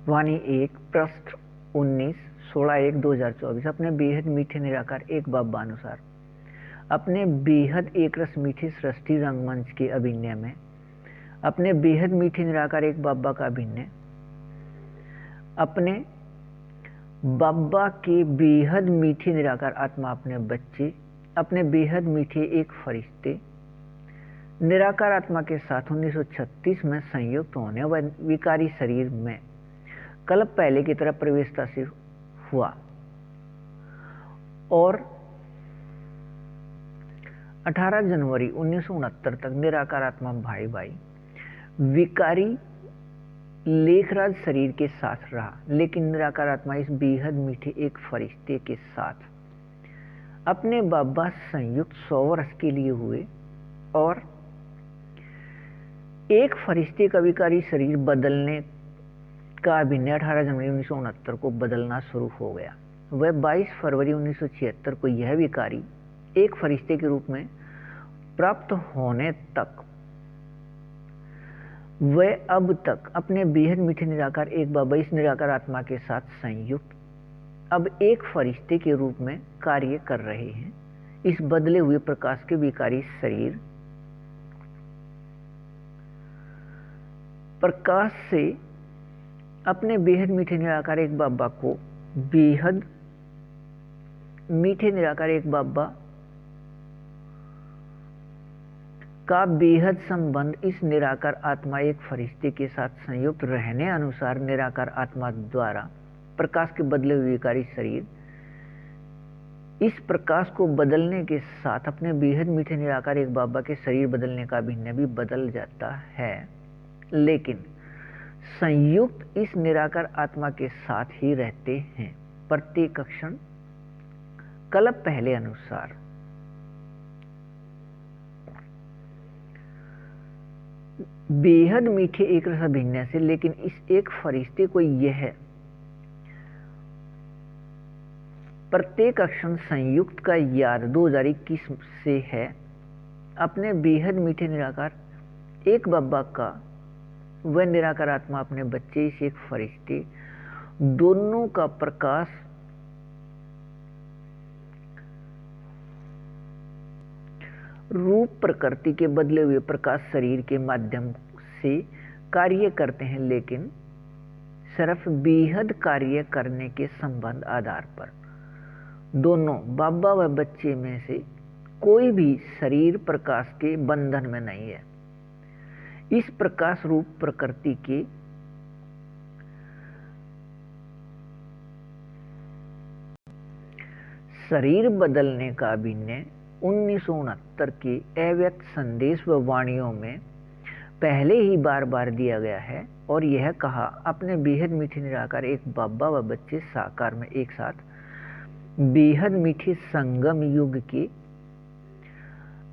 वाणी 1 पृष्ठ 19 16/1/2024। अपने बेहद मीठे निराकार एक बाबा अनुसार अपने बेहद एक रस मीठे सृष्टि रंगमंच के अभिनय में अपने बेहद मीठे निराकार एक बाबा का अभिनय अपने बाबा के बेहद मीठे निराकार आत्मा अपने बच्चे अपने बेहद मीठे एक फरिश्ते निराकार आत्मा के साथ 1936 में संयुक्त होने व विकारी शरीर में कल्प पहले की तरह प्रवेशता से हुआ और 18 जनवरी 1969 तक निराकार आत्मा भाई भाई विकारी लेखराज शरीर के साथ रहा, लेकिन निराकार आत्मा इस बेहद मीठे एक फरिश्ते के साथ अपने बाबा संयुक्त 100 वर्ष के लिए हुए और एक फरिश्ते का विकारी शरीर बदलने का अभिनय 18 जनवरी 1969 को बदलना शुरू हो गया। वह 22 फरवरी 1976 को यह विकारी एक फरिश्ते के रूप में प्राप्त होने तक वह अब तक अपने बेहद मीठे निराकार एक बाबा इस निराकार आत्मा के साथ संयुक्त अब एक फरिश्ते के रूप में कार्य कर रहे हैं। इस बदले हुए प्रकाश के विकारी शरीर प्रकाश से अपने बेहद मीठे निराकार एक बाबा को बेहद मीठे निराकार एक बाबा का बेहद संबंध इस निराकार आत्मा एक फरिश्ते के साथ संयुक्त रहने अनुसार निराकार आत्मा द्वारा प्रकाश के बदले हुए विकारी शरीर इस प्रकाश को बदलने के साथ अपने बेहद मीठे निराकार एक बाबा के शरीर बदलने का अभिनय भी बदल जाता है, लेकिन संयुक्त इस निराकार आत्मा के साथ ही रहते हैं प्रत्येक क्षण कल्प पहले अनुसार। बेहद मीठे एक रस अभिनय से, लेकिन इस एक फरिश्ते को यह प्रत्येक क्षण संयुक्त का याद 2021 से है। अपने बेहद मीठे निराकार एक बाबा का वह निराकार आत्मा अपने बच्चे इस एक फरिश्ते दोनों का प्रकाश रूप प्रकृति के बदले हुए प्रकाश शरीर के माध्यम से कार्य करते हैं, लेकिन सिर्फ बेहद कार्य करने के संबंध आधार पर दोनों बाबा व बच्चे में से कोई भी शरीर प्रकाश के बंधन में नहीं है। इस प्रकाश रूप प्रकृति के शरीर बदलने का अभिनय 1969 के अव्यक्त संदेश व वाणियों में पहले ही बार बार दिया गया है और यह कहा अपने बेहद मीठे निराकार एक बाबा व बच्चे साकार में एक साथ बेहद मीठे संगम युग के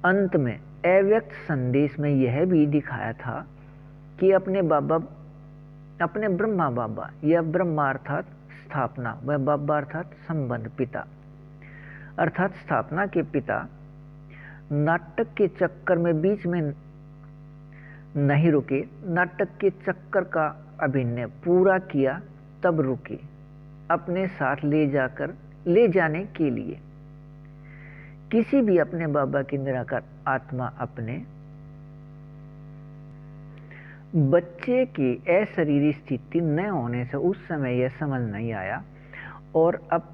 अंत में अव्यक्त संदेश में यह भी दिखाया था कि अपने ब्रह्मा बाबा या ब्रह्मा अर्थात स्थापना व बाबा अर्थात संबंध पिता अर्थात स्थापना के पिता नाटक के चक्कर में बीच में नहीं रुके, नाटक के चक्कर का अभिनय पूरा किया तब रुके अपने साथ ले जाने के लिए। किसी भी अपने बाबा की निराकार आत्मा अपने बच्चे की अशरीरी स्थिति न होने से उस समय यह समझ नहीं आया और अब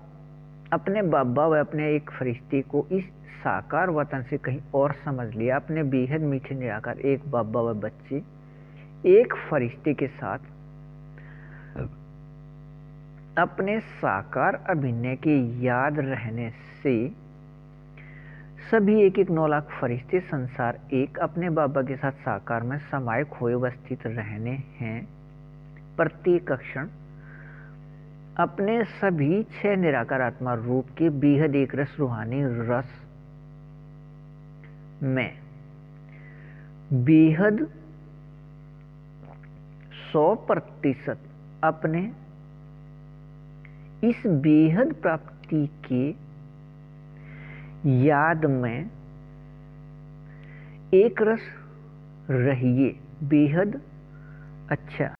अपने बाबा व अपने एक फरिश्ते को इस साकार वतन से कहीं और समझ लिया। अपने बेहद मीठे निराकार एक बाबा व बच्चे एक फरिश्ते के साथ अपने साकार अभिनय के याद रहने से सभी 1-1 9 लाख फरिश्ते संसार एक अपने बाबा के साथ साकार में समाये खोए अवस्थित रहने हैं। प्रत्येक क्षण अपने सभी 6 निराकार आत्मा रूप के बेहद एक रस रूहानी रस में बेहद 100% अपने इस बेहद प्राप्ति के याद में एक रस रहिए। बेहद अच्छा।